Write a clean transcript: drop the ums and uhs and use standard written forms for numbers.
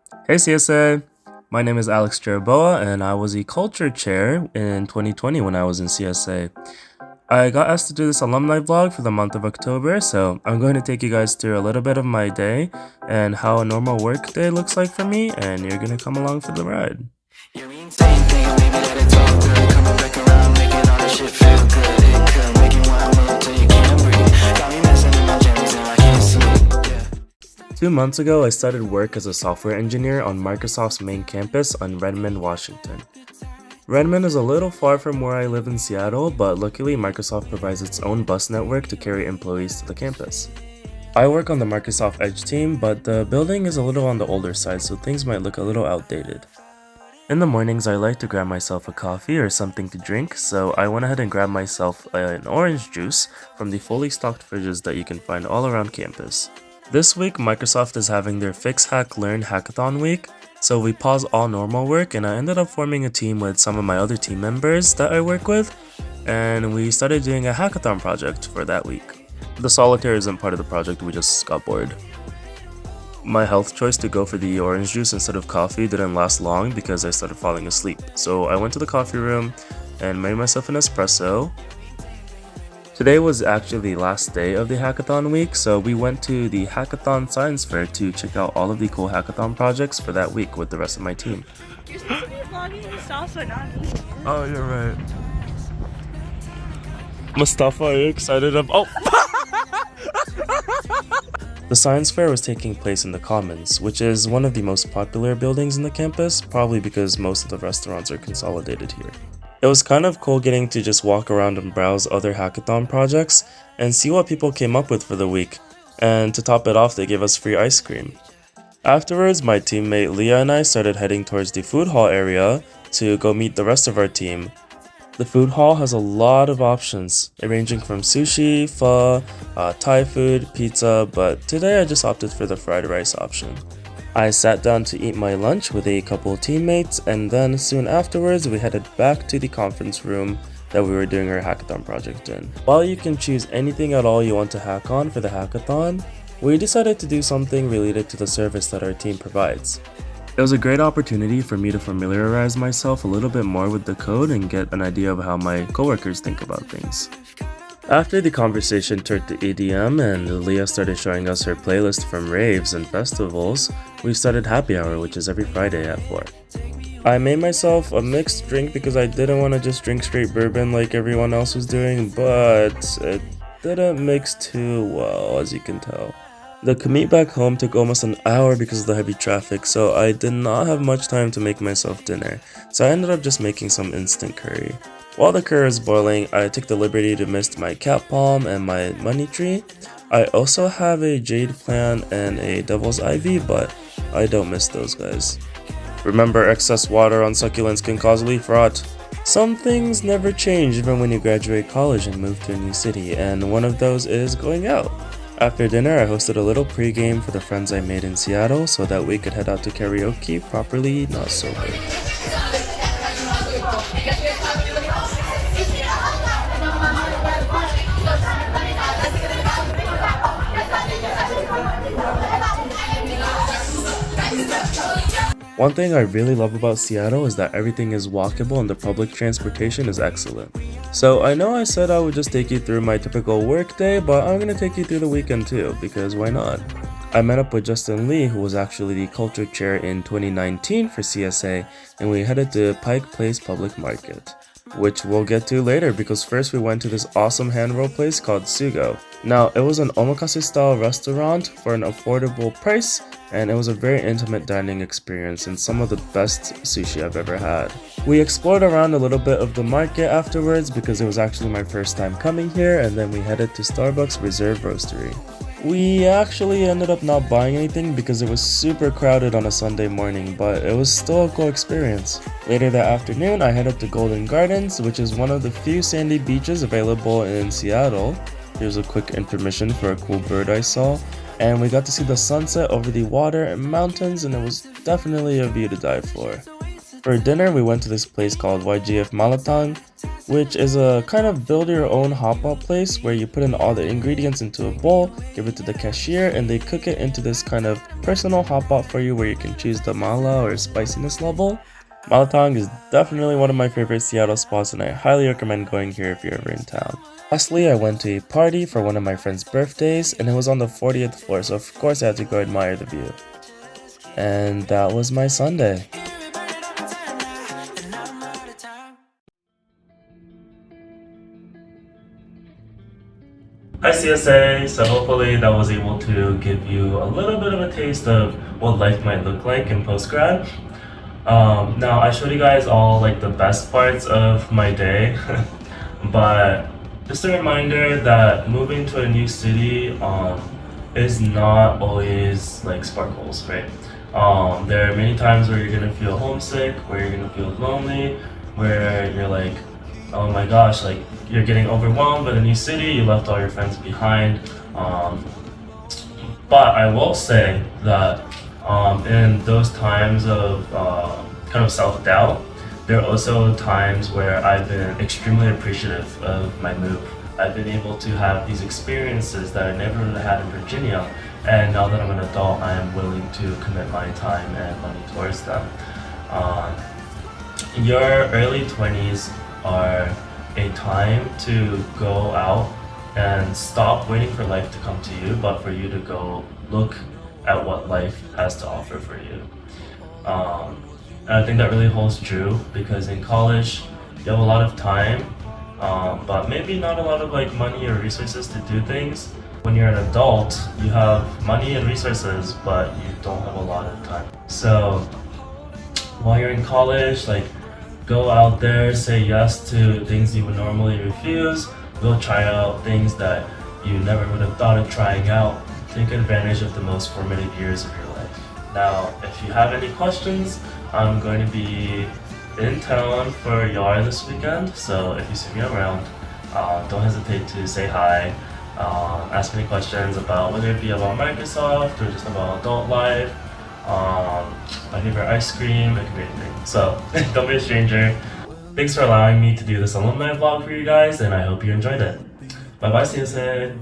Hey CSA, my name is Kyereboah and I was a culture chair in 2020 when I was in CSA. I got asked to do this alumni vlog for the month of October, so I'm going to take you guys through a little bit of my day and how a normal work day looks like for me, and you're going to come along for the ride. Coming back around, making all this shit feel good. It could make you wanna move till you can't breathe. Got me messing in my jammies and I can't sleep. 2 months ago, I started work as a software engineer on Microsoft's main campus on Redmond, Washington. Redmond is a little far from where I live in Seattle, but luckily Microsoft provides its own bus network to carry employees to the campus. I work on the Microsoft Edge team, but the building is a little on the older side, so things might look a little outdated. In the mornings, I like to grab myself a coffee or something to drink, so I went ahead and grabbed myself an orange juice from the fully stocked fridges that you can find all around campus. This week, Microsoft is having their Fix Hack Learn Hackathon week, so we paused all normal work and I ended up forming a team with some of my other team members that I work with, and we started doing a hackathon project for that week. The solitaire isn't part of the project, we just got bored. My health choice to go for the orange juice instead of coffee didn't last long because I started falling asleep, so I went to the coffee room and made myself an espresso. Today was actually the last day of the hackathon week, so we went to the hackathon science fair to check out all of the cool hackathon projects for that week with the rest of my team. You're supposed to be vlogging Mustafa, not me. Oh, you're right. Mustafa, are you excited about— The science fair was taking place in the Commons, which is one of the most popular buildings in the campus, probably because most of the restaurants are consolidated here. It was kind of cool getting to just walk around and browse other hackathon projects and see what people came up with for the week, and to top it off they gave us free ice cream. Afterwards, my teammate Leah and I started heading towards the food hall area to go meet the rest of our team. The food hall has a lot of options, ranging from sushi, pho, Thai food, pizza, but today I just opted for the fried rice option. I sat down to eat my lunch with a couple of teammates, and then soon afterwards we headed back to the conference room that we were doing our hackathon project in. While you can choose anything at all you want to hack on for the hackathon, we decided to do something related to the service that our team provides. It was a great opportunity for me to familiarize myself a little bit more with the code and get an idea of how my coworkers think about things. After the conversation turned to EDM and Leah started showing us her playlist from raves and festivals, we started happy hour, which is every Friday at 4. I made myself a mixed drink because I didn't want to just drink straight bourbon like everyone else was doing, but it didn't mix too well, as you can tell. The commute back home took almost an hour because of the heavy traffic, so I did not have much time to make myself dinner, so I ended up just making some instant curry. While the curry was boiling, I took the liberty to mist my cat palm and my money tree. I also have a jade plant and a devil's ivy, but I don't miss those guys. Remember, excess water on succulents can cause leaf rot. Some things never change even when you graduate college and move to a new city, and one of those is going out. After dinner, I hosted a little pregame for the friends I made in Seattle so that we could head out to karaoke properly, not sober. One thing I really love about Seattle is that everything is walkable and the public transportation is excellent. So I know I said I would just take you through my typical work day, but I'm gonna take you through the weekend too, because why not? I met up with Justin Lee, who was actually the culture chair in 2019 for CSA, and we headed to Pike Place Public Market, which we'll get to later because first we went to this awesome hand roll place called Sugo. Now, it was an omakase style restaurant for an affordable price, and it was a very intimate dining experience and some of the best sushi I've ever had. We explored around a little bit of the market afterwards because it was actually my first time coming here, and then we headed to Starbucks Reserve Roastery. We actually ended up not buying anything because it was super crowded on a Sunday morning, but it was still a cool experience. Later that afternoon, I headed to Golden Gardens, which is one of the few sandy beaches available in Seattle. Here's a quick intermission for a cool bird I saw, and we got to see the sunset over the water and mountains, and it was definitely a view to die for. For dinner, we went to this place called YGF Malatang. which is a kind of build your own hot pot place where you put in all the ingredients into a bowl, give it to the cashier, and they cook it into this kind of personal hot pot for you where you can choose the mala or spiciness level. Malatang is definitely one of my favorite Seattle spots, and I highly recommend going here if you're ever in town. Lastly, I went to a party for one of my friend's birthdays, and it was on the 40th floor, so of course I had to go admire the view. And that was my Sunday. Hi CSA, so hopefully that was able to give you a little bit of a taste of what life might look like in post-grad. Now I showed you guys all like the best parts of my day, but just a reminder that moving to a new city is not always like sparkles, right? There are many times where you're gonna feel homesick, where you're gonna feel lonely, where you're like, oh my gosh, like you're getting overwhelmed by the new city, you left all your friends behind. But I will say that in those times of kind of self-doubt, there are also times where I've been extremely appreciative of my move. I've been able to have these experiences that I never really had in Virginia, and now that I'm an adult, I am willing to commit my time and money towards them. Your early 20s are a time to go out and stop waiting for life to come to you, but for you to go look at what life has to offer for you. And I think that really holds true because in college you have a lot of time, but maybe not a lot of like money or resources to do things. When you're an adult, you have money and resources, but you don't have a lot of time. So while you're in college, like go out there, say yes to things you would normally refuse, go try out things that you never would have thought of trying out. Take advantage of the most formative years of your life. Now, if you have any questions, I'm going to be in town for YAR this weekend, so if you see me around, don't hesitate to say hi, ask me questions about whether it be about Microsoft or just about adult life, my favorite ice cream, it could be anything. So don't be a stranger. Thanks for allowing me to do this alumni vlog for you guys, and I hope you enjoyed it. Bye bye CSA!